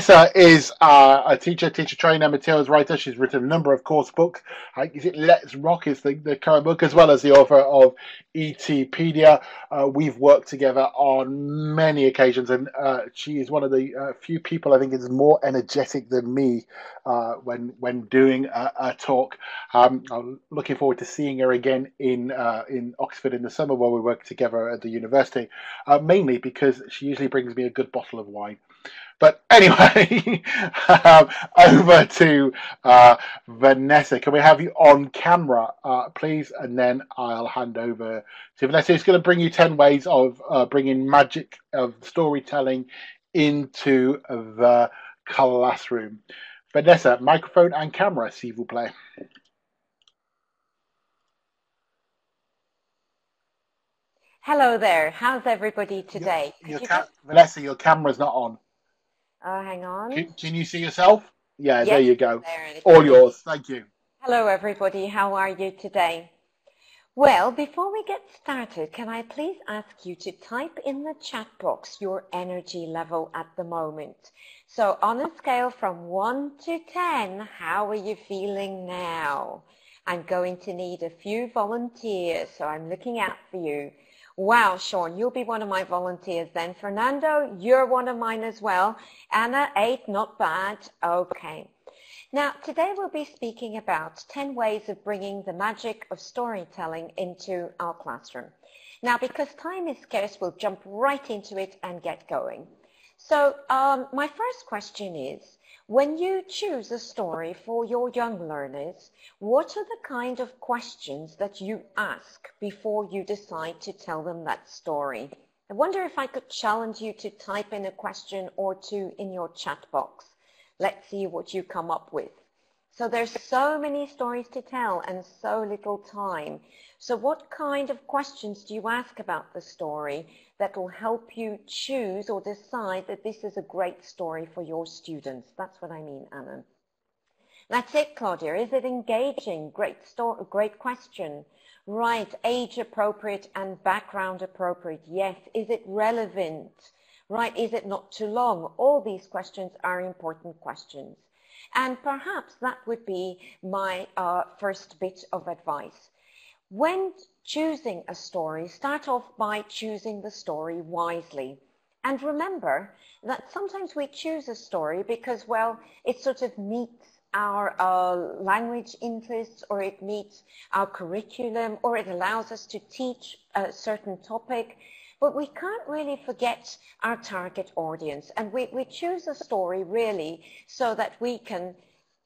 Vanessa is a teacher trainer, materials writer. She's written a number of course books. Is it Let's Rock is the current book, as well as the author of ETpedia. We've worked together on many occasions, and she is one of the few people I think is more energetic than me when doing a talk. I'm looking forward to seeing her again in Oxford in the summer, where we work together at the university, mainly because she usually brings me a good bottle of wine. But anyway, over to Vanessa. Can we have you on camera, please? And then I'll hand over to Vanessa, who's going to bring you 10 ways of bringing magic of storytelling into the classroom. Vanessa, microphone and camera, s'il vous plaît. Hello there. How's everybody today? Vanessa, your camera's not on. Hang on. Can you see yourself? Yeah, Yes, there you go. there, All yours. Thank you. Hello, everybody. How are you today? Well, before we get started, can I please ask you to type in the chat box your energy level at the moment? So on a scale from 1 to 10, how are you feeling now? I'm going to need a few volunteers, so I'm looking out for you. Wow, Sean, you'll be one of my volunteers then. Fernando, you're one of mine as well. Anna, 8, not bad. Okay. Now, today we'll be speaking about 10 ways of bringing the magic of storytelling into our classroom. Now, because time is scarce, we'll jump right into it and get going. So, my first question is, when you choose a story for your young learners, what are the kind of questions that you ask before you decide to tell them that story? I wonder if I could challenge you to type in a question or two in your chat box. Let's see what you come up with. So there's so many stories to tell and so little time. So what kind of questions do you ask about the story that will help you choose or decide that this is a great story for your students? That's what I mean, Anna. That's it, Claudia. Is it engaging? Great question. Right, age appropriate and background appropriate. Yes. Is it relevant? Right, is it not too long? All these questions are important questions. And perhaps that would be my first bit of advice. When choosing a story, start off by choosing the story wisely. And remember that sometimes we choose a story because, well, it sort of meets our language interests, or it meets our curriculum, or it allows us to teach a certain topic. But we can't really forget our target audience. And we choose a story really so that we can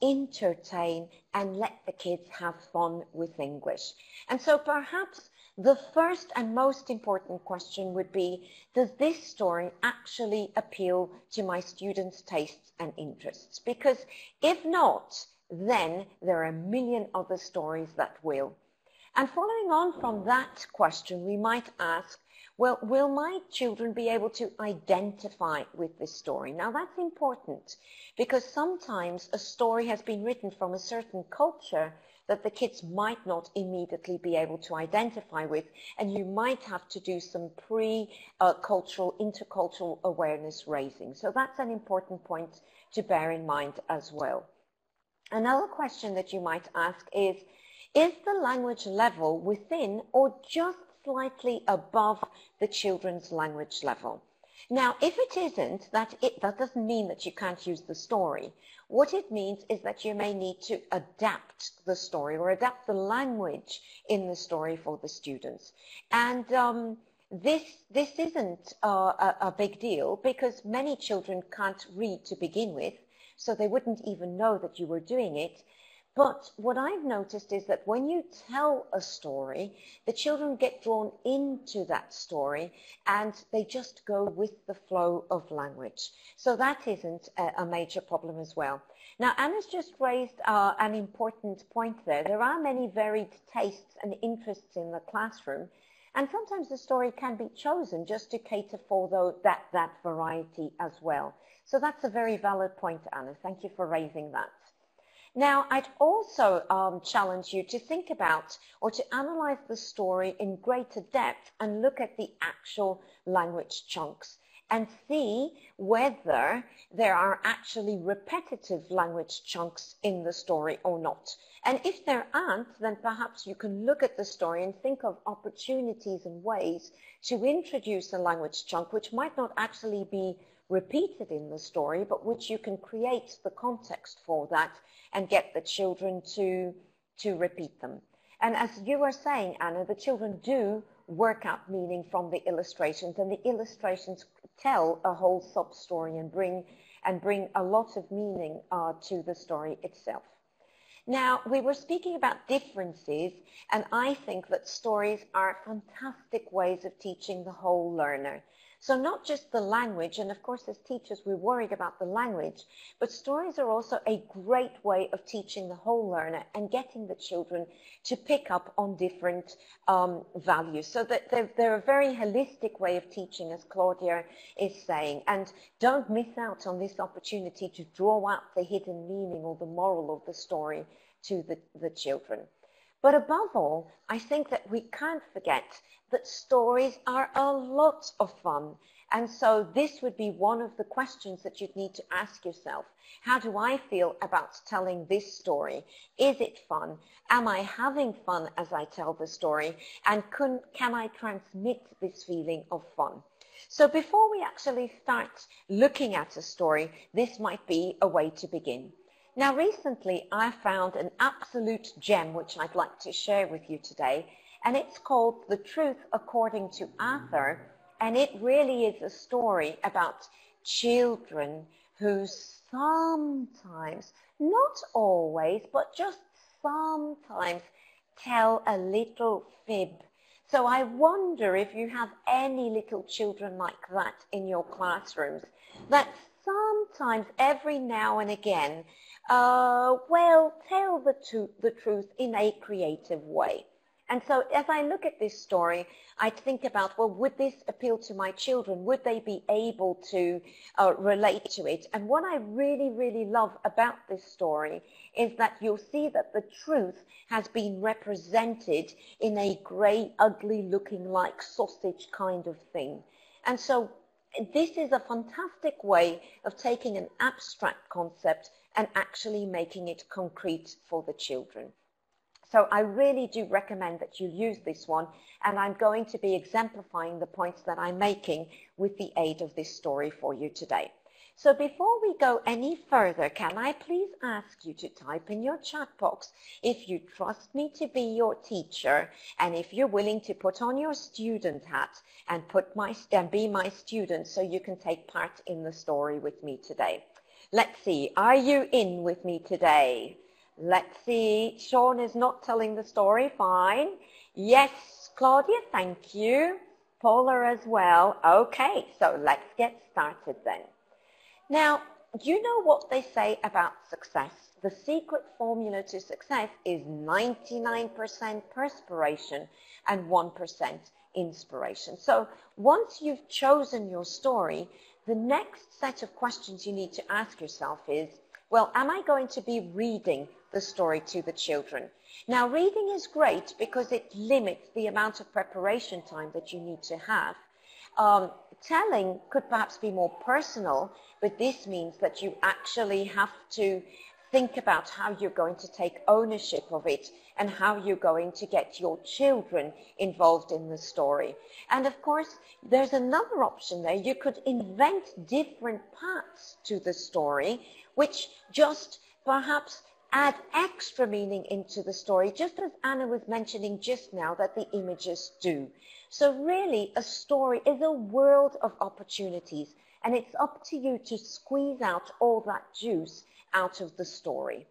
entertain and let the kids have fun with English. And so perhaps the first and most important question would be, does this story actually appeal to my students' tastes and interests? Because if not, then there are a million other stories that will. And following on from that question, we might ask, well, will my children be able to identify with this story? Now, that's important because sometimes a story has been written from a certain culture that the kids might not immediately be able to identify with, and you might have to do some pre-cultural, intercultural awareness raising. So that's an important point to bear in mind as well. Another question that you might ask is the language level within or just slightly above the children's language level? Now, if it isn't, that doesn't mean that you can't use the story. What it means is that you may need to adapt the story or adapt the language in the story for the students. And this isn't a big deal because many children can't read to begin with, so they wouldn't even know that you were doing it. But what I've noticed is that when you tell a story, the children get drawn into that story and they just go with the flow of language. So that isn't a major problem as well. Now, Anna's just raised an important point there. There are many varied tastes and interests in the classroom, and sometimes the story can be chosen just to cater for that variety as well. So that's a very valid point, Anna. Thank you for raising that. Now, I'd also challenge you to think about or to analyze the story in greater depth and look at the actual language chunks and see whether there are actually repetitive language chunks in the story or not. And if there aren't, then perhaps you can look at the story and think of opportunities and ways to introduce a language chunk which might not actually be repeated in the story, but which you can create the context for that and get the children to repeat them. And as you were saying, Anna, the children do work out meaning from the illustrations, and the illustrations tell a whole sub-story and bring a lot of meaning to the story itself. Now, we were speaking about differences, and I think that stories are fantastic ways of teaching the whole learner. So not just the language, and of course as teachers we're worried about the language, but stories are also a great way of teaching the whole learner and getting the children to pick up on different values. So that they're a very holistic way of teaching, as Claudia is saying, and don't miss out on this opportunity to draw out the hidden meaning or the moral of the story to the children. But above all, I think that we can't forget that stories are a lot of fun. And so this would be one of the questions that you'd need to ask yourself. How do I feel about telling this story? Is it fun? Am I having fun as I tell the story? And can I transmit this feeling of fun? So before we actually start looking at a story, this might be a way to begin. Now, recently I found an absolute gem which I'd like to share with you today, and it's called The Truth According to Arthur, and it really is a story about children who sometimes, not always, but just sometimes tell a little fib. So I wonder if you have any little children like that in your classrooms, that sometimes, every now and again, tell the truth in a creative way. And so as I look at this story, I think about, well, would this appeal to my children? Would they be able to relate to it? And what I really, really love about this story is that you'll see that the truth has been represented in a grey, ugly looking like sausage kind of thing. And so this is a fantastic way of taking an abstract concept and actually making it concrete for the children. So I really do recommend that you use this one, and I'm going to be exemplifying the points that I'm making with the aid of this story for you today. So before we go any further, can I please ask you to type in your chat box if you trust me to be your teacher, and if you're willing to put on your student hat and be my student so you can take part in the story with me today. Let's see, are you in with me today? Let's see, Sean is not telling the story, fine. Yes, Claudia, thank you. Paula as well. Okay, so let's get started then. Now, you know what they say about success? The secret formula to success is 99% perspiration and 1% inspiration. So once you've chosen your story, the next set of questions you need to ask yourself is, well, am I going to be reading the story to the children? Now, reading is great because it limits the amount of preparation time that you need to have. Telling could perhaps be more personal, but this means that you actually have to think about how you're going to take ownership of it and how you're going to get your children involved in the story. And of course, there's another option there. You could invent different parts to the story, which just perhaps add extra meaning into the story, just as Anna was mentioning just now that the images do. So really, a story is a world of opportunities, and it's up to you to squeeze out all that juice out of the story.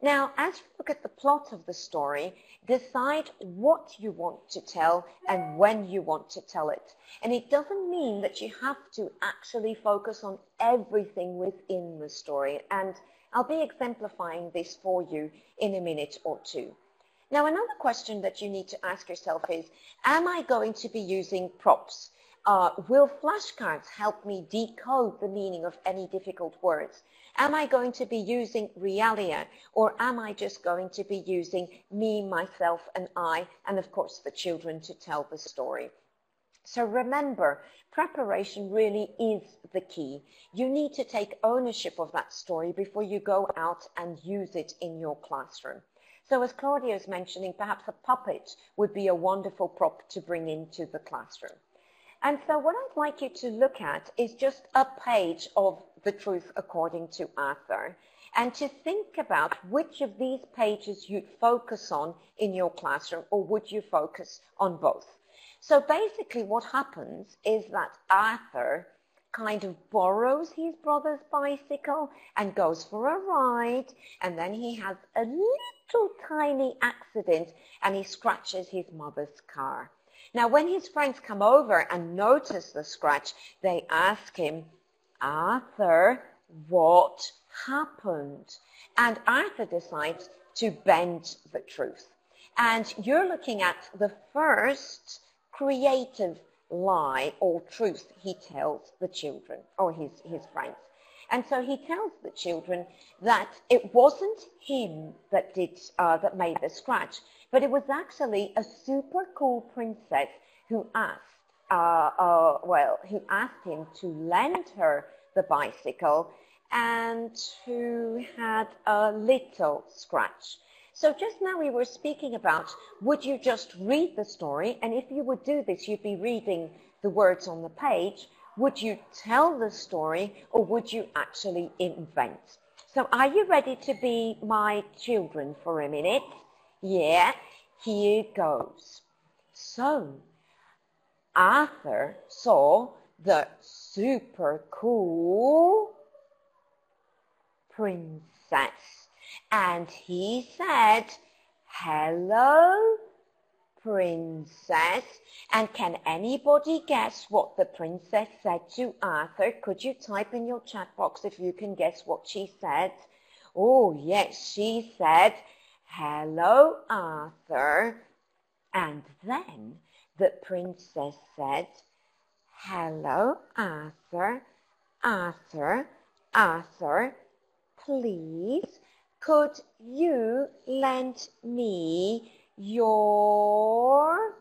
Now, as you look at the plot of the story, decide what you want to tell and when you want to tell it. And it doesn't mean that you have to actually focus on everything within the story. And I'll be exemplifying this for you in a minute or two. Now, another question that you need to ask yourself is, am I going to be using props? Will flashcards help me decode the meaning of any difficult words? Am I going to be using realia, or am I just going to be using me, myself, and I, and of course the children to tell the story? So remember, preparation really is the key. You need to take ownership of that story before you go out and use it in your classroom. So as Claudia is mentioning, perhaps a puppet would be a wonderful prop to bring into the classroom. And so what I'd like you to look at is just a page of The Truth According to Arthur, and to think about which of these pages you'd focus on in your classroom, or would you focus on both? So basically what happens is that Arthur kind of borrows his brother's bicycle and goes for a ride, and then he has a little tiny accident and he scratches his mother's car. Now, when his friends come over and notice the scratch, they ask him, Arthur, what happened? And Arthur decides to bend the truth. And you're looking at the first creative lie or truth he tells the children or his friends. And so he tells the children that it wasn't him that made the scratch, but it was actually a super cool princess who asked him to lend her the bicycle and who had a little scratch. So just now we were speaking about, would you just read the story? And if you would do this, you'd be reading the words on the page. Would you tell the story, or would you actually invent? So are you ready to be my children for a minute? Yeah, here goes. So Arthur saw the super cool princess, and he said, hello, princess. And can anybody guess what the princess said to Arthur? Could you type in your chat box if you can guess what she said? Oh, yes, she said, hello, Arthur. And then the princess said, hello, Arthur. Arthur, Arthur, please, could you lend me your...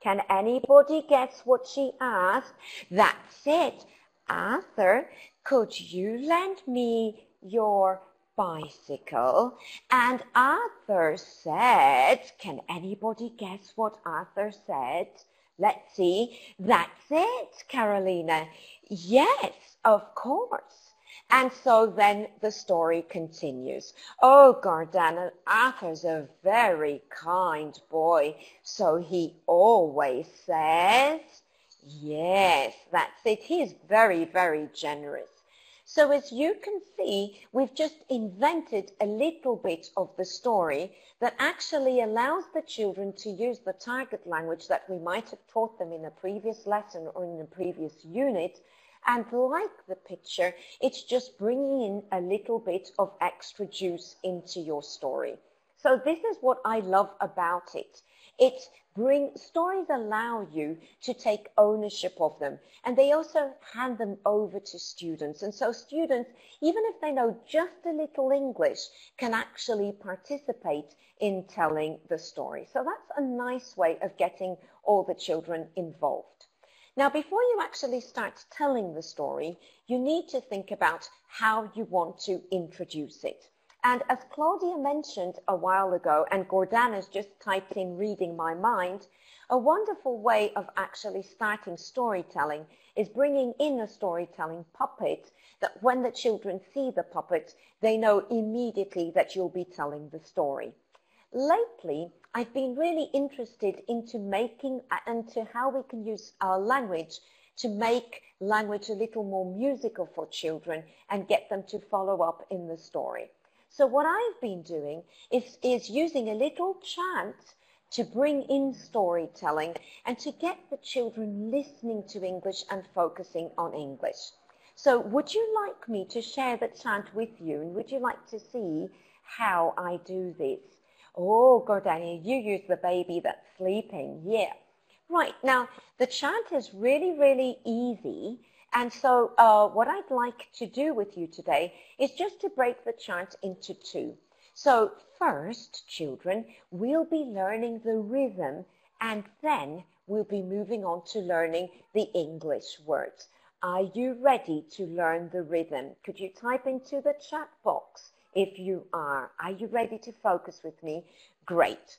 Can anybody guess what she asked? That's it. Arthur, could you lend me your bicycle? And Arthur said, can anybody guess what Arthur said? Let's see. That's it, Carolina. Yes, of course. And so then the story continues. Oh, Gordana, Arthur's a very kind boy, so he always says, yes, that's it. He is very, very generous. So as you can see, we've just invented a little bit of the story that actually allows the children to use the target language that we might have taught them in a previous lesson or in a previous unit. And like the picture, it's just bringing in a little bit of extra juice into your story. So this is what I love about it. Stories allow you to take ownership of them, and they also hand them over to students. And so students, even if they know just a little English, can actually participate in telling the story. So that's a nice way of getting all the children involved. Now, before you actually start telling the story, you need to think about how you want to introduce it. And as Claudia mentioned a while ago, and Gordana's just typed in reading my mind, a wonderful way of actually starting storytelling is bringing in a storytelling puppet that when the children see the puppet, they know immediately that you'll be telling the story. Lately, I've been really interested into making and to how we can use our language to make language a little more musical for children and get them to follow up in the story. So what I've been doing is using a little chant to bring in storytelling and to get the children listening to English and focusing on English. So would you like me to share the chant with you, and would you like to see how I do this? Oh, Gordania, you use the baby that's sleeping. Yeah. Right. Now, the chant is really, really easy. And so what I'd like to do with you today is just to break the chant into two. So first, children, we'll be learning the rhythm, and then we'll be moving on to learning the English words. Are you ready to learn the rhythm? Could you type into the chat box if you are? Are you ready to focus with me? Great.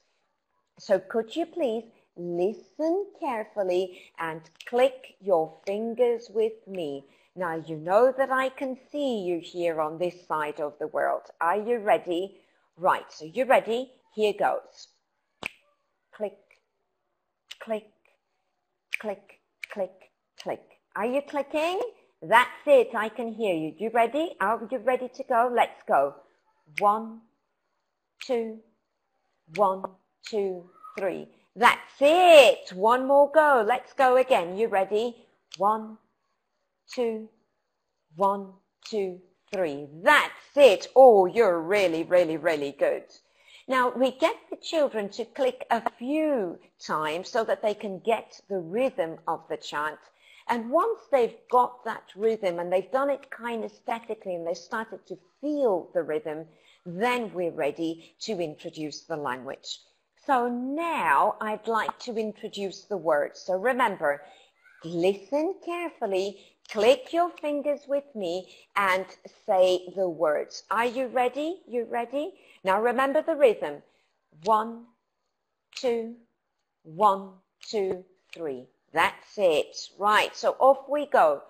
So could you please listen carefully and click your fingers with me? Now you know that I can see you here on this side of the world. Are you ready? Right, so you're ready? Here goes. Click, click, click, click, click. Are you clicking? That's it, I can hear you. You ready? Are you ready to go? Let's go. 1, 2, 1, 2, 3. That's it. One more go. Let's go again. You ready? 1, 2, 1, 2, 3. That's it. Oh, you're really, really, really good. Now, we get the children to click a few times so that they can get the rhythm of the chant. And once they've got that rhythm and they've done it kinesthetically and they've started to feel the rhythm, then we're ready to introduce the language. So now I'd like to introduce the words. So remember, listen carefully, click your fingers with me and say the words. Are you ready? You ready? Now remember the rhythm. 1, 2, 1, 2, 3. That's it. Right, so off we go.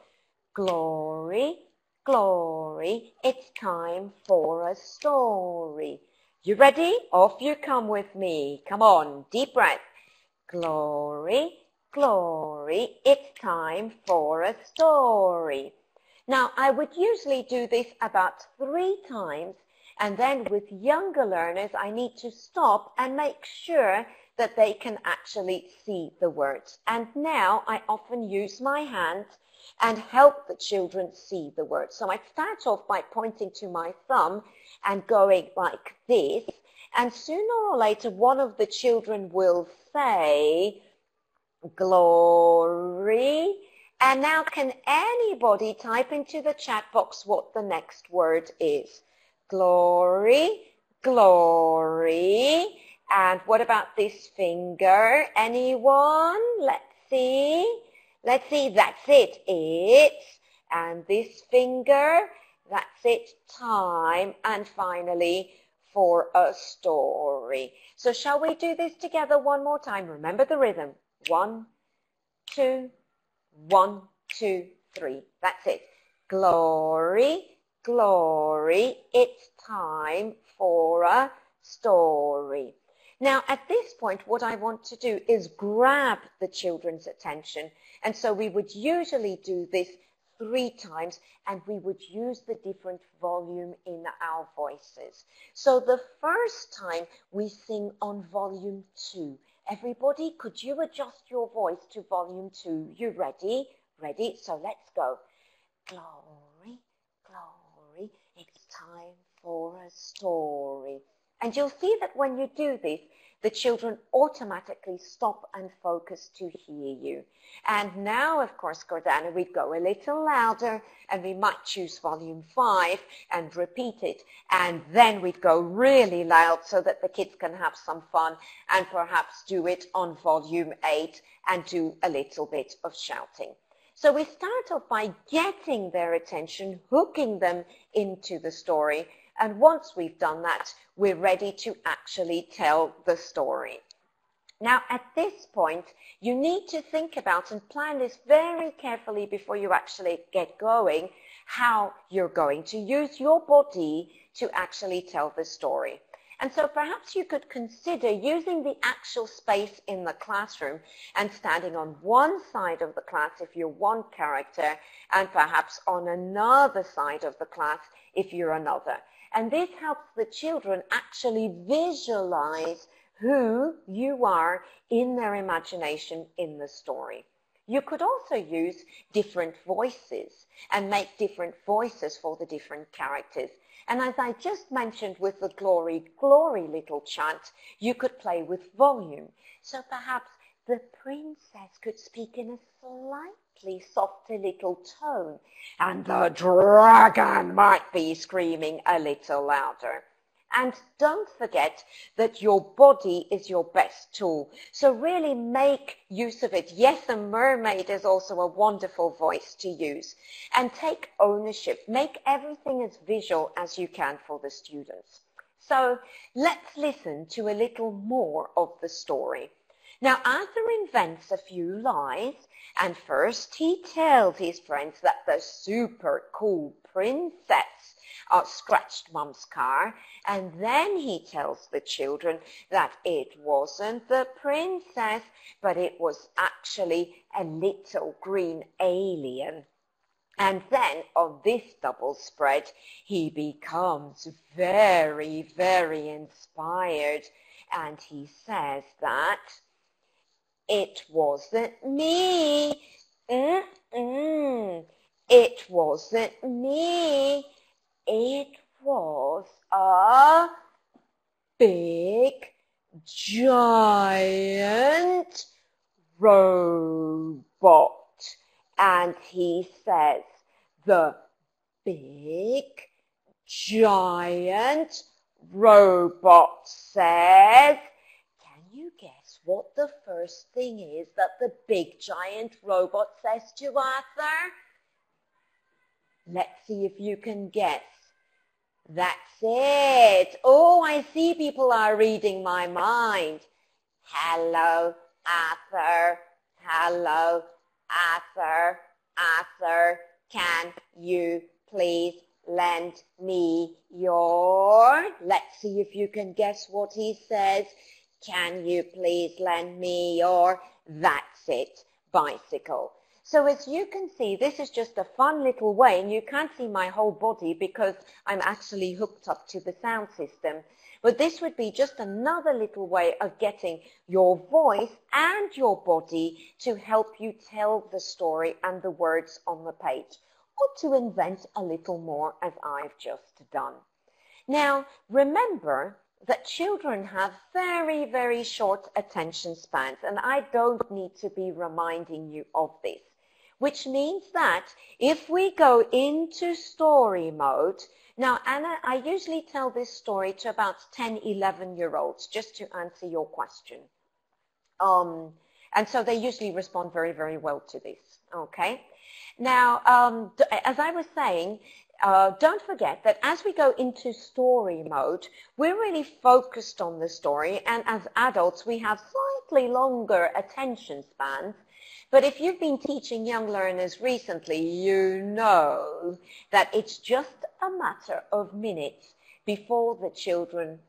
Glory, glory, it's time for a story. You ready? Off you come with me. Come on, deep breath. Glory, glory, it's time for a story. Now, I would usually do this about 3 times, and then with younger learners, I need to stop and make sure that they can actually see the words. And now I often use my hands and help the children see the words. So I start off by pointing to my thumb and going like this, and sooner or later one of the children will say glory. And now can anybody type into the chat box what the next word is? Glory, glory. And what about this finger? Anyone? Let's see. Let's see. That's it. It's. And this finger. That's it. Time. And finally, for a story. So shall we do this together one more time? Remember the rhythm. 1, 2, 1, 2, 3. That's it. Glory, glory. It's time for a story. Now, at this point, what I want to do is grab the children's attention. And so we would usually do this 3 times, and we would use the different volume in our voices. So the first time we sing on volume 2. Everybody, could you adjust your voice to volume 2? You ready? Ready? So let's go. Glory, glory, it's time for a story. And you'll see that when you do this, the children automatically stop and focus to hear you. And now, of course, Gordana, we'd go a little louder and we might choose volume 5 and repeat it. And then we'd go really loud so that the kids can have some fun and perhaps do it on volume 8 and do a little bit of shouting. So we start off by getting their attention, hooking them into the story. And once we've done that, we're ready to actually tell the story. Now, at this point, you need to think about and plan this very carefully before you actually get going, how you're going to use your body to actually tell the story. And so perhaps you could consider using the actual space in the classroom and standing on one side of the class if you're one character, and perhaps on another side of the class if you're another. And this helps the children actually visualize who you are in their imagination in the story. You could also use different voices and make different voices for the different characters. And as I just mentioned with the glory, glory little chant, you could play with volume. So perhaps the princess could speak in a slightly softer little tone, and the dragon might be screaming a little louder. And don't forget that your body is your best tool. So really make use of it. Yes, a mermaid is also a wonderful voice to use. And take ownership. Make everything as visual as you can for the students. So let's listen to a little more of the story. Now, Arthur invents a few lies, and first he tells his friends that the super cool princess scratched Mum's car, and then he tells the children that it wasn't the princess, but it was actually a little green alien. And then on this double spread, he becomes very, very inspired, and he says that it wasn't me. It wasn't me. It was a big, giant robot. And he says, the big, giant robot says, can you guess what the first thing is that the big, giant robot says to Arthur? Let's see if you can guess. That's it. Oh, I see people are reading my mind. Hello, Arthur. Hello, Arthur. Arthur, can you please lend me your... Let's see if you can guess what he says. Can you please lend me your... That's it, bicycle. So as you can see, this is just a fun little way, and you can't see my whole body because I'm actually hooked up to the sound system. But this would be just another little way of getting your voice and your body to help you tell the story and the words on the page, or to invent a little more as I've just done. Now, remember that children have very, very short attention spans, and I don't need to be reminding you of this. Which means that if we go into story mode, now Anna, I usually tell this story to about 10, 11-year-olds, just to answer your question. And so they usually respond very, very well to this, okay? Now, as I was saying, don't forget that as we go into story mode, we're really focused on the story, and as adults, we have slightly longer attention spans. But if you've been teaching young learners recently, you know that it's just a matter of minutes before the children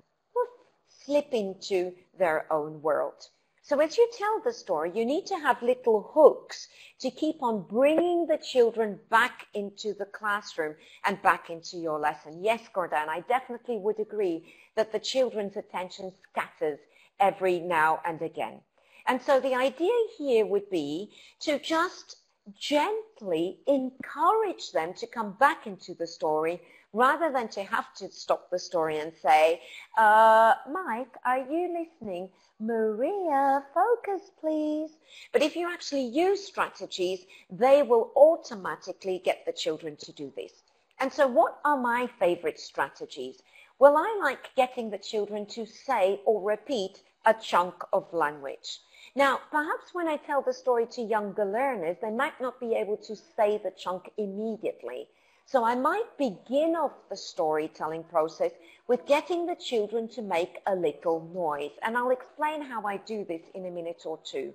slip into their own world. So as you tell the story, you need to have little hooks to keep on bringing the children back into the classroom and back into your lesson. Yes, Gordon, I definitely would agree that the children's attention scatters every now and again. And so the idea here would be to just gently encourage them to come back into the story rather than to have to stop the story and say, Mike, are you listening? Maria, focus, please. But if you actually use strategies, they will automatically get the children to do this. And so what are my favorite strategies? Well, I like getting the children to say or repeat a chunk of language. Now, perhaps when I tell the story to younger learners, they might not be able to say the chunk immediately. So I might begin off the storytelling process with getting the children to make a little noise. And I'll explain how I do this in a minute or two.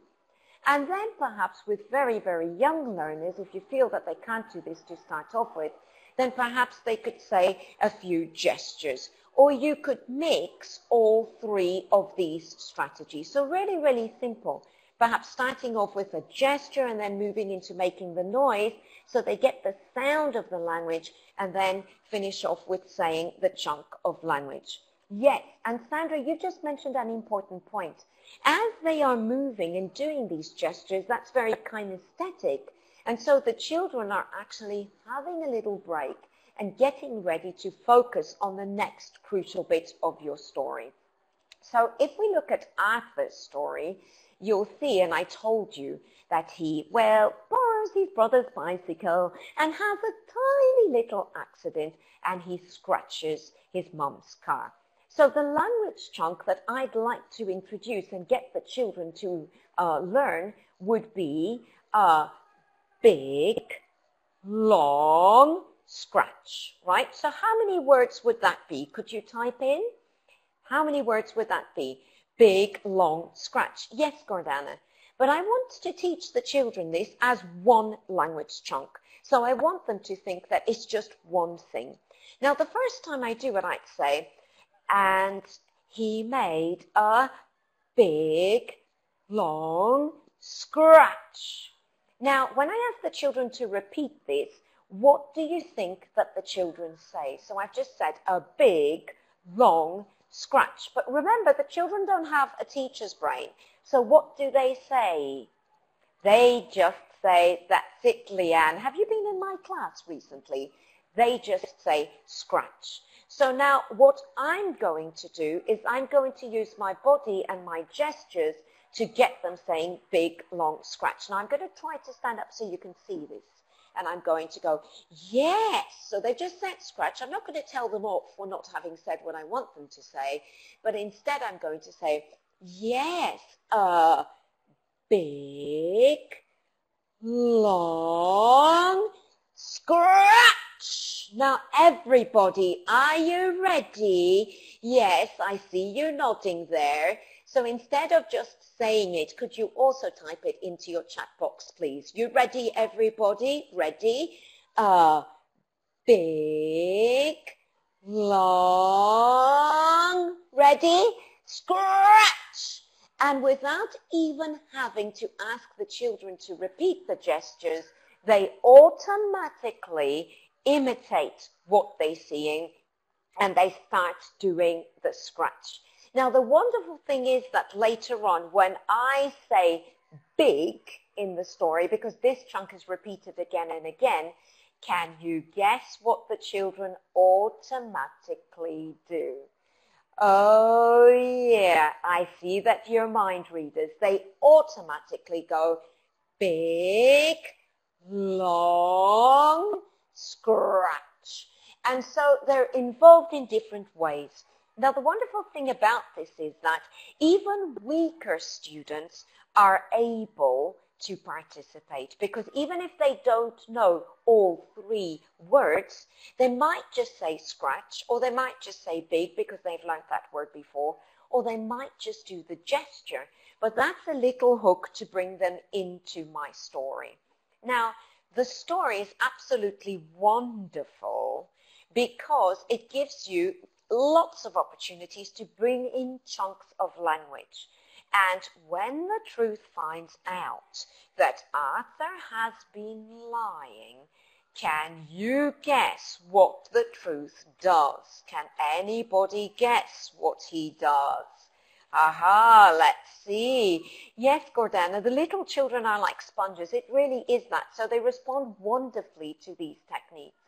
And then perhaps with very, very young learners, if you feel that they can't do this to start off with, then perhaps they could say a few gestures. Or you could mix all three of these strategies. So really, really simple. Perhaps starting off with a gesture and then moving into making the noise so they get the sound of the language, and then finish off with saying the chunk of language. Yes, and Sandra, you just mentioned an important point. As they are moving and doing these gestures, that's very kinesthetic. And so the children are actually having a little break and getting ready to focus on the next crucial bit of your story. So if we look at Arthur's story, you'll see, and I told you, that he, borrows his brother's bicycle and has a tiny little accident, and he scratches his mum's car. So the language chunk that I'd like to introduce and get the children to learn would be a big, long scratch, right? So how many words would that be? Could you type in? How many words would that be? Big, long scratch. Yes, Gordana. But I want to teach the children this as one language chunk. So I want them to think that it's just one thing. Now, the first time I do it, I'd say, and he made a big, long scratch. Now, when I ask the children to repeat this, what do you think that the children say? So I've just said a big, long scratch. But remember, the children don't have a teacher's brain. So what do they say? They just say, that's it, Leanne. Have you been in my class recently? They just say scratch. So now what I'm going to do is I'm going to use my body and my gestures to get them saying big, long scratch. Now I'm going to try to stand up so you can see this. And I'm going to go, yes. So they've just said scratch. I'm not going to tell them off for not having said what I want them to say. But instead I'm going to say, yes, a big, long scratch. Now everybody, are you ready? Yes, I see you nodding there. So instead of just saying it, could you also type it into your chat box, please? You ready, everybody? Ready? Big, long, ready? Scratch! And without even having to ask the children to repeat the gestures, they automatically imitate what they're seeing and they start doing the scratch. Now, the wonderful thing is that later on, when I say big in the story, because this chunk is repeated again and again, can you guess what the children automatically do? Oh, yeah, I see that you're mind readers. They automatically go big, long, scratch. And so they're involved in different ways. Now, the wonderful thing about this is that even weaker students are able to participate, because even if they don't know all three words, they might just say scratch, or they might just say big because they've learned that word before, or they might just do the gesture. But that's a little hook to bring them into my story. Now, the story is absolutely wonderful because it gives you lots of opportunities to bring in chunks of language. And when the truth finds out that Arthur has been lying, can you guess what the truth does? Can anybody guess what he does? Aha, let's see. Yes, Gordana, the little children are like sponges. It really is that. So they respond wonderfully to these techniques.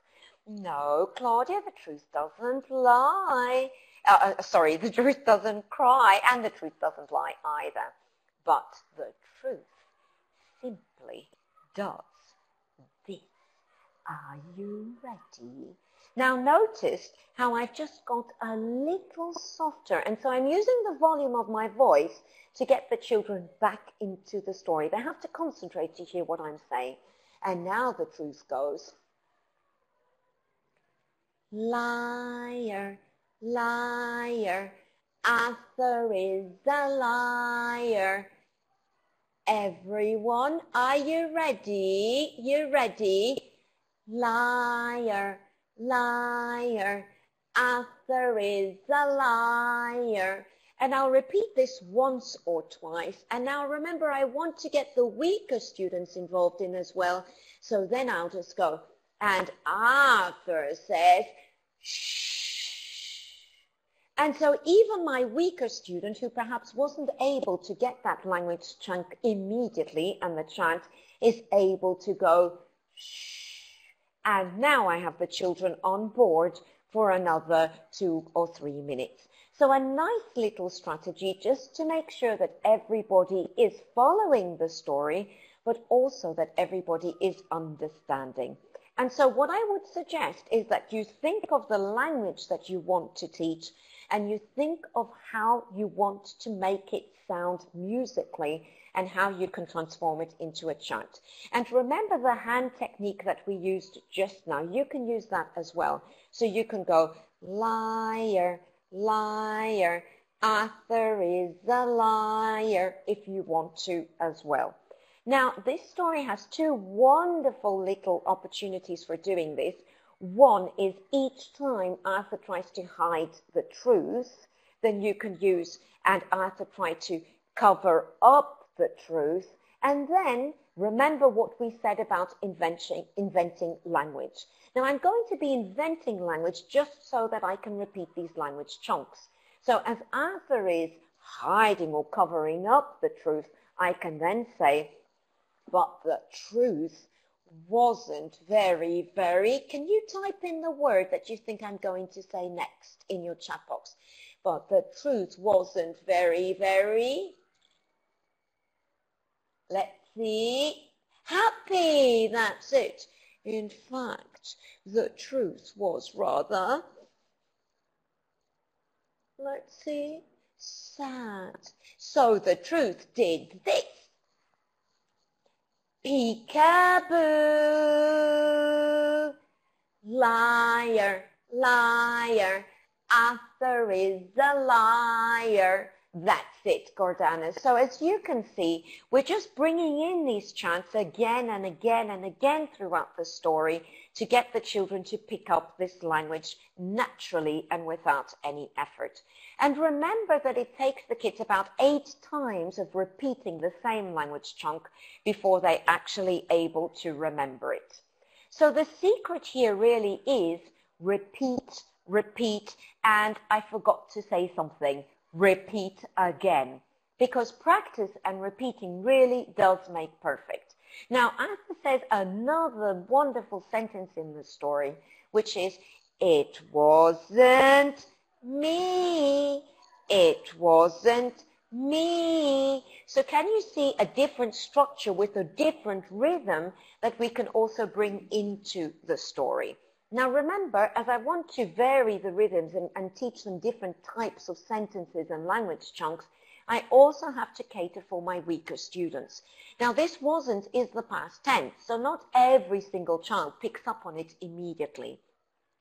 No, Claudia, the truth doesn't lie. Sorry, the truth doesn't cry, and the truth doesn't lie either. But the truth simply does this. Are you ready? Now notice how I've just got a little softer, and so I'm using the volume of my voice to get the children back into the story. They have to concentrate to hear what I'm saying. And now the truth goes, liar, liar, Arthur is a liar. Everyone, are you ready? You ready? Liar, liar, Arthur is a liar. And I'll repeat this once or twice. And now remember, I want to get the weaker students involved in as well. So then I'll just go, and Arthur says, shh. And so even my weaker student, who perhaps wasn't able to get that language chunk immediately, and the chant is able to go, shh. And now I have the children on board for another 2 or 3 minutes. So a nice little strategy just to make sure that everybody is following the story, but also that everybody is understanding. And so what I would suggest is that you think of the language that you want to teach, and you think of how you want to make it sound musically and how you can transform it into a chant. And remember the hand technique that we used just now. You can use that as well. So you can go, liar, liar, Arthur is a liar, if you want to as well. Now, this story has two wonderful little opportunities for doing this. One is each time Arthur tries to hide the truth, then you can use, and Arthur tried to cover up the truth. And then remember what we said about inventing language. Now, I'm going to be inventing language just so that I can repeat these language chunks. So as Arthur is hiding or covering up the truth, I can then say, but the truth wasn't very, can you type in the word that you think I'm going to say next in your chat box? But the truth wasn't very, let's see, happy, that's it. In fact, the truth was rather, let's see, sad. So the truth did this. Peekaboo, liar, liar, Arthur is a liar. That's it, Gordana. So as you can see, we're just bringing in these chants again and again and again throughout the story to get the children to pick up this language naturally and without any effort. And remember that it takes the kids about 8 times of repeating the same language chunk before they're actually able to remember it. So the secret here really is repeat, repeat, and I forgot to say something, repeat again, because practice and repeating really does make perfect. Now, Arthur says another wonderful sentence in the story, which is, it wasn't me, it wasn't me. So can you see a different structure with a different rhythm that we can also bring into the story? Now remember, as I want to vary the rhythms and teach them different types of sentences and language chunks, I also have to cater for my weaker students. Now this wasn't is the past tense, so not every single child picks up on it immediately.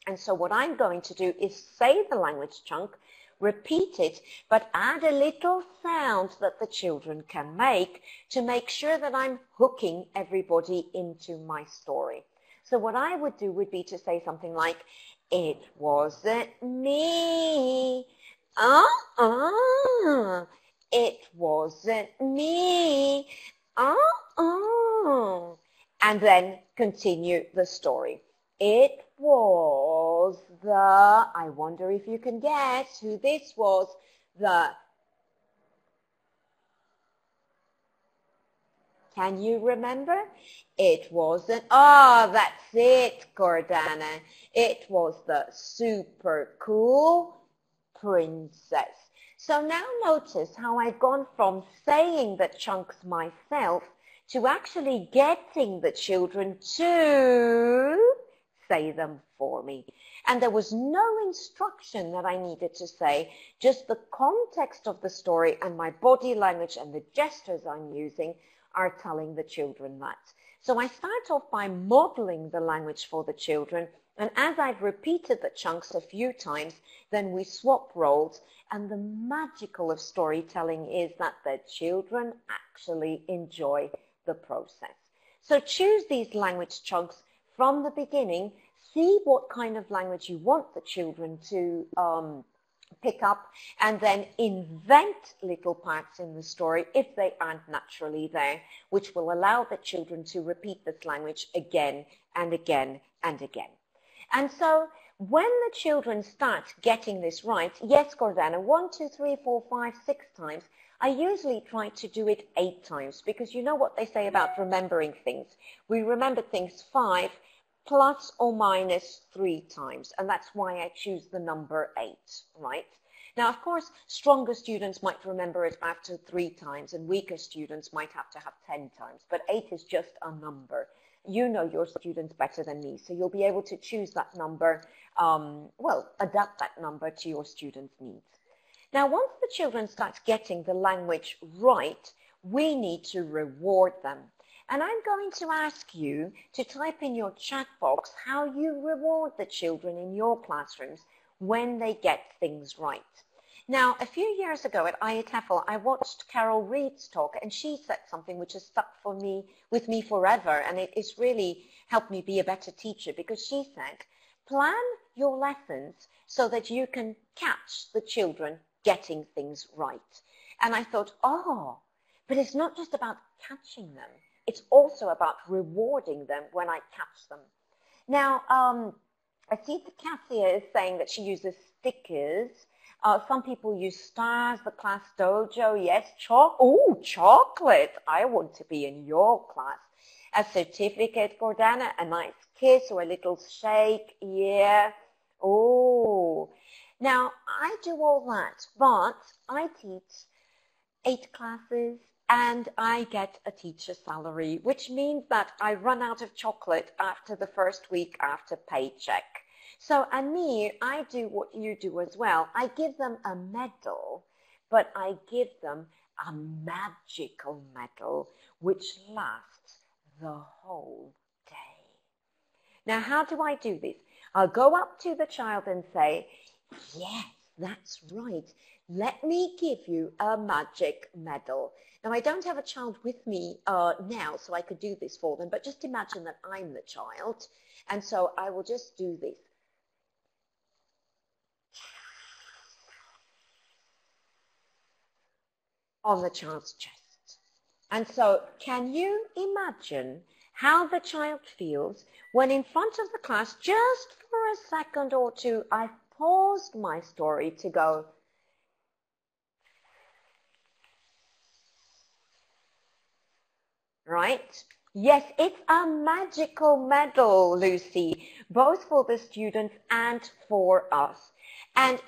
And so what I'm going to do is say the language chunk, repeat it, but add a little sound that the children can make to make sure that I'm hooking everybody into my story. So what I would do would be to say something like, it wasn't me. It wasn't me. And then continue the story. It was the, I wonder if you can guess who this was, the, can you remember? It wasn't, that's it, Gordana. It was the super cool princess. So now notice how I've gone from saying the chunks myself to actually getting the children to say them for me. And there was no instruction that I needed to say, just the context of the story and my body language and the gestures I'm using are telling the children that. So I start off by modeling the language for the children, and as I've repeated the chunks a few times, then we swap roles, and the magical of storytelling is that the children actually enjoy the process. So choose these language chunks from the beginning, see what kind of language you want the children to pick up, and then invent little parts in the story if they aren't naturally there, which will allow the children to repeat this language again and again and again. And so when the children start getting this right, yes, Gordana, 1, 2, 3, 4, 5, 6 times, I usually try to do it 8 times, because you know what they say about remembering things. We remember things 5 plus or minus 3 times, and that's why I choose the number 8, right? Now, of course, stronger students might remember it after 3 times, and weaker students might have to have 10 times, but 8 is just a number. You know your students better than me, so you'll be able to choose that number, well, adapt that number to your students' needs. Now, once the children start getting the language right, we need to reward them. And I'm going to ask you to type in your chat box how you reward the children in your classrooms when they get things right. Now, a few years ago at IATEFL, I watched Carol Reed's talk, and she said something which has stuck with me forever, and it has really helped me be a better teacher, because she said, plan your lessons so that you can catch the children getting things right. And I thought, oh, but it's not just about catching them. It's also about rewarding them when I catch them. Now, I see that Cassia is saying that she uses stickers. Some people use stars, the class dojo. Yes, chocolate. I want to be in your class. A certificate, Gordana, a nice kiss or a little shake. Yeah. Oh. Now, I do all that, but I teach 8 classes and I get a teacher salary, which means that I run out of chocolate after the first week after paycheck. So, Amir, I do what you do as well. I give them a medal, but I give them a magical medal which lasts the whole day. Now, how do I do this? I'll go up to the child and say, yes, that's right. Let me give you a magic medal. Now, I don't have a child with me now, so I could do this for them, but just imagine that I'm the child. And so I will just do this. On the child's chest. And so can you imagine how the child feels when in front of the class, just for a second or two, I've paused my story to go, right? Yes, it's a magical medal, Lucy, both for the students and for us. And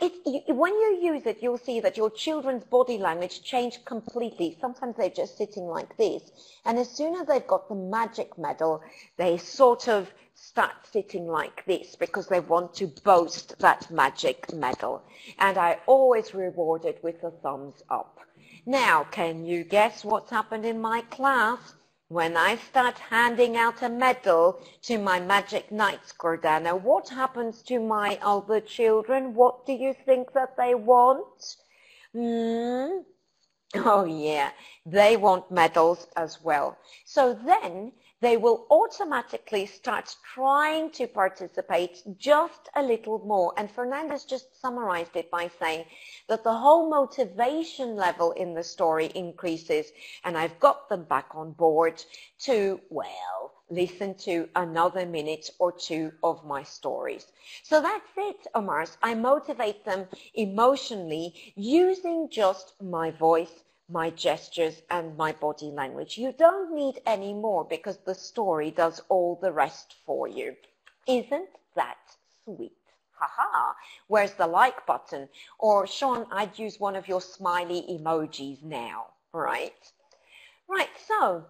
when you use it, you'll see that your children's body language changed completely. Sometimes they're just sitting like this. And as soon as they've got the magic medal, they sort of start sitting like this because they want to boast that magic medal. And I always reward it with a thumbs up. Now, can you guess what's happened in my class? When I start handing out a medal to my magic knights, Gordana, what happens to my other children? What do you think that they want? Oh yeah, they want medals as well. So then they will automatically start trying to participate just a little more. And Fernandez just summarized it by saying that the whole motivation level in the story increases, and I've got them back on board to, well, listen to another minute or two of my stories. So that's it, Omars. I motivate them emotionally using just my voice, my gestures, and my body language. You don't need any more because the story does all the rest for you. Isn't that sweet? Haha. Where's the like button? Or Sean, I'd use one of your smiley emojis now, right? Right, so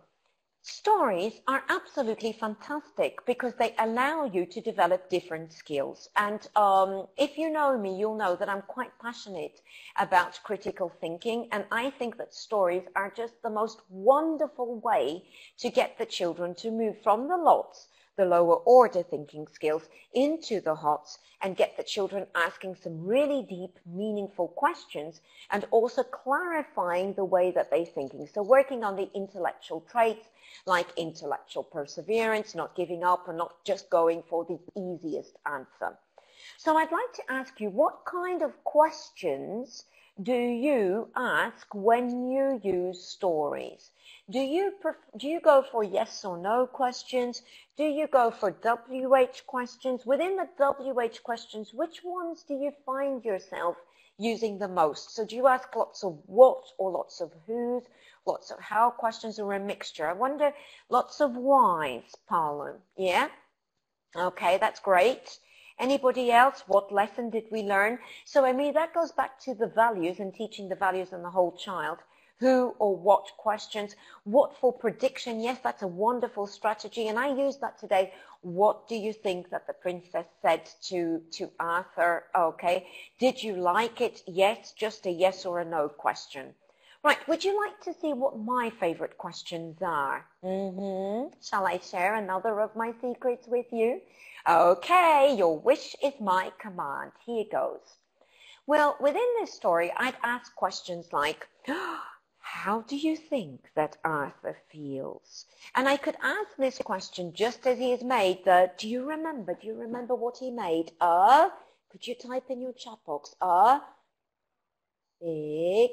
stories are absolutely fantastic because they allow you to develop different skills. And if you know me, you'll know that I'm quite passionate about critical thinking. And I think that stories are just the most wonderful way to get the children to move from the lots, the lower order thinking skills, into the HOTS and get the children asking some really deep, meaningful questions and also clarifying the way that they're thinking. So working on the intellectual traits like intellectual perseverance, not giving up and not just going for the easiest answer. So I'd like to ask you, what kind of questions do you ask when you use stories? Do you go for yes or no questions? Do you go for WH questions? Within the WH questions, which ones do you find yourself using the most? So do you ask lots of what or lots of whose, lots of how questions, or a mixture? I wonder, lots of whys, Paolo. Yeah? Okay, that's great. Anybody else? What lesson did we learn? So, I mean, that goes back to the values and teaching the values in the whole child. who or what questions. What for prediction? Yes, that's a wonderful strategy, and I use that today. What do you think that the princess said to Arthur? Okay. Did you like it? Yes, just a yes or a no question. Right, would you like to see what my favorite questions are? Shall I share another of my secrets with you? Okay, your wish is my command. Here goes. Well, within this story, I'd ask questions like, how do you think that Arthur feels? And I could ask this question just as he has made the, do you remember what he made? Could you type in your chat box? Big,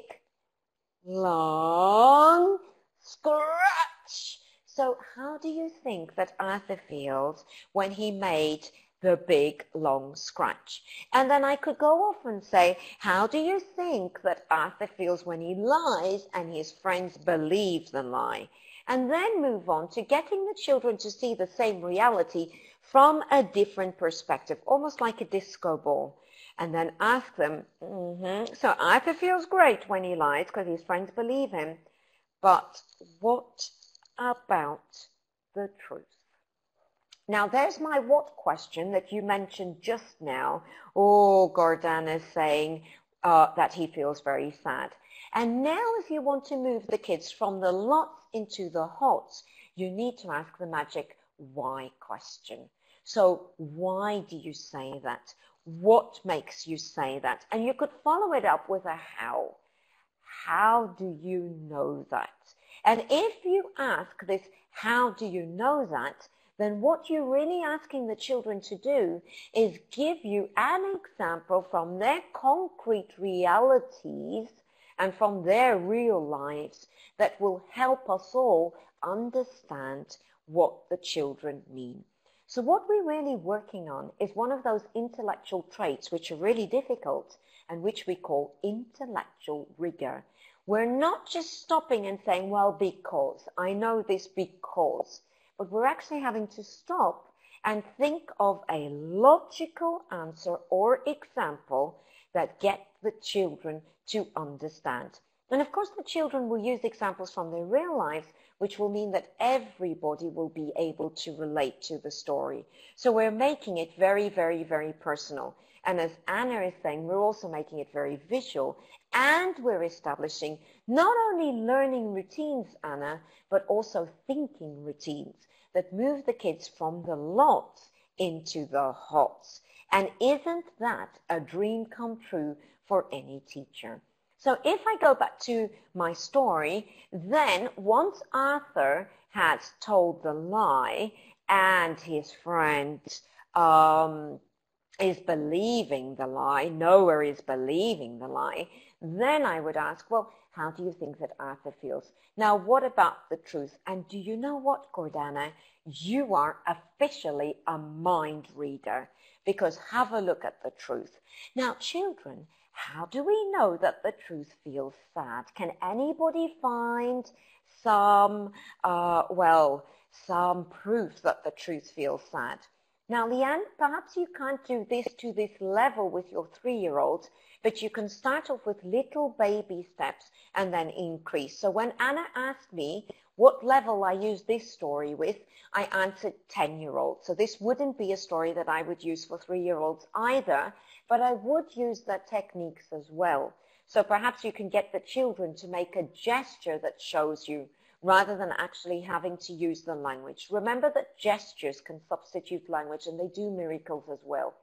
long scratch. So how do you think that Arthur feels when he made the big long scratch? And then I could go off and say, how do you think that Arthur feels when he lies and his friends believe the lie? And then move on to getting the children to see the same reality from a different perspective, almost like a disco ball. And then ask them, so Arthur feels great when he lies because his friends believe him. But what about the truth? Now, there's my what question that you mentioned just now. Oh, Gordon is saying that he feels very sad. And now if you want to move the kids from the lots into the hots, you need to ask the magic why question. So why do you say that? What makes you say that? And you could follow it up with a how. How do you know that? And if you ask this, how do you know that? Then what you're really asking the children to do is give you an example from their concrete realities and from their real lives that will help us all understand what the children mean. So what we're really working on is one of those intellectual traits which are really difficult and which we call intellectual rigor. We're not just stopping and saying, well, because, I know this because, but we're actually having to stop and think of a logical answer or example that gets the children to understand. And of course, the children will use examples from their real lives, which will mean that everybody will be able to relate to the story. So we're making it very, very, very personal. And as Anna is saying, we're also making it very visual. And we're establishing not only learning routines, Anna, but also thinking routines that move the kids from the lots into the hots. And isn't that a dream come true for any teacher? So if I go back to my story, then once Arthur has told the lie and his friend is believing the lie, Noah is believing the lie, then I would ask, well, how do you think that Arthur feels? Now, what about the truth? And do you know what, Gordana? You are officially a mind reader, because have a look at the truth. Now, children, how do we know that the truth feels sad? Can anybody find some proof that the truth feels sad? Now, Leanne, perhaps you can't do this to this level with your 3-year-old, but you can start off with little baby steps and then increase. So when Anna asked me what level I use this story with, I answered 10-year-old. So this wouldn't be a story that I would use for 3-year-olds either, but I would use the techniques as well. So perhaps you can get the children to make a gesture that shows you, rather than actually having to use the language. Remember that gestures can substitute language, and they do miracles as well.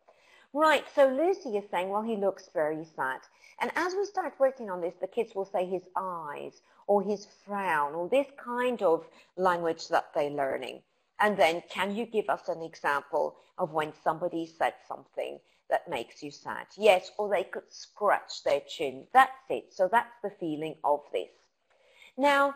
Right, so Lucy is saying, well, he looks very sad. And as we start working on this, the kids will say his eyes or his frown or this kind of language that they're learning. And then can you give us an example of when somebody said something that makes you sad? Yes, or they could scratch their chin. That's it. So that's the feeling of this. Now,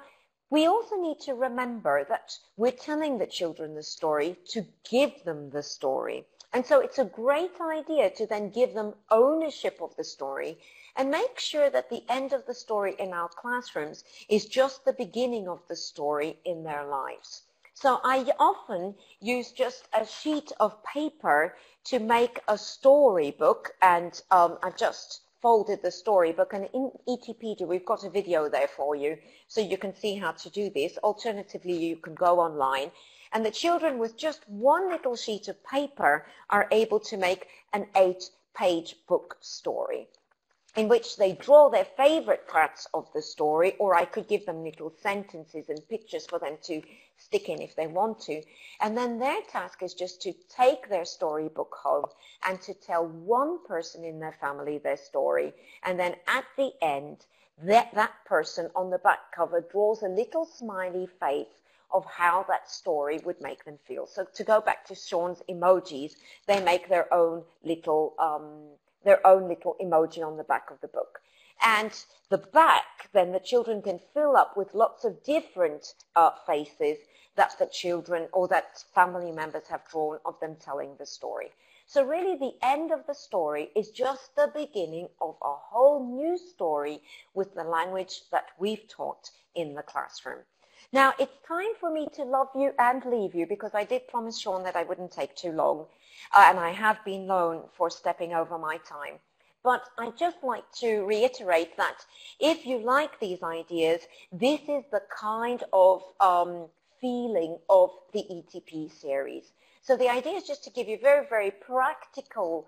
we also need to remember that we're telling the children the story to give them the story. And so it's a great idea to then give them ownership of the story and make sure that the end of the story in our classrooms is just the beginning of the story in their lives. So I often use just a sheet of paper to make a storybook, and I've just folded the storybook, and in ETpedia we've got a video there for you so you can see how to do this. Alternatively, you can go online, and the children with just one little sheet of paper are able to make an 8-page book story in which they draw their favorite parts of the story, or I could give them little sentences and pictures for them to stick in if they want to. And then their task is just to take their storybook home and to tell one person in their family their story. And then at the end, that person on the back cover draws a little smiley face of how that story would make them feel. So to go back to Sean's emojis, they make their own little emoji on the back of the book. And the back, then the children can fill up with lots of different faces that the children or that family members have drawn of them telling the story. So really the end of the story is just the beginning of a whole new story with the language that we've taught in the classroom. Now, it's time for me to love you and leave you, because I did promise Sean that I wouldn't take too long, and I have been known for stepping over my time. But I'd just like to reiterate that if you like these ideas, this is the kind of feeling of the ETP series. So the idea is just to give you very, very practical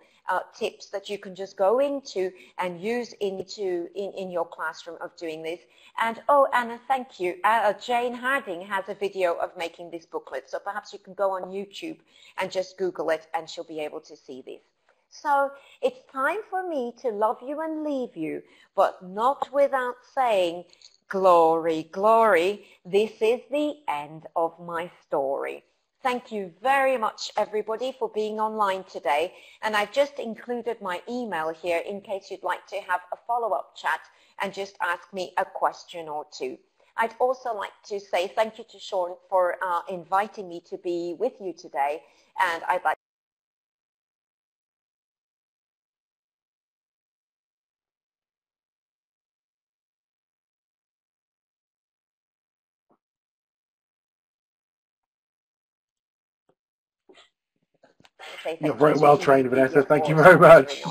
tips that you can just go into and use in your classroom of doing this. And oh, Anna, thank you. Jane Harding has a video of making this booklet, so perhaps you can go on YouTube and just Google it and she'll be able to see this. So it's time for me to love you and leave you, but not without saying, glory, glory, this is the end of my story. Thank you very much, everybody, for being online today. And I've just included my email here in case you'd like to have a follow-up chat and just ask me a question or two. I'd also like to say thank you to Sean for inviting me to be with you today. And I'd like to say thank you. You're very well trained, Vanessa. Thank you very much.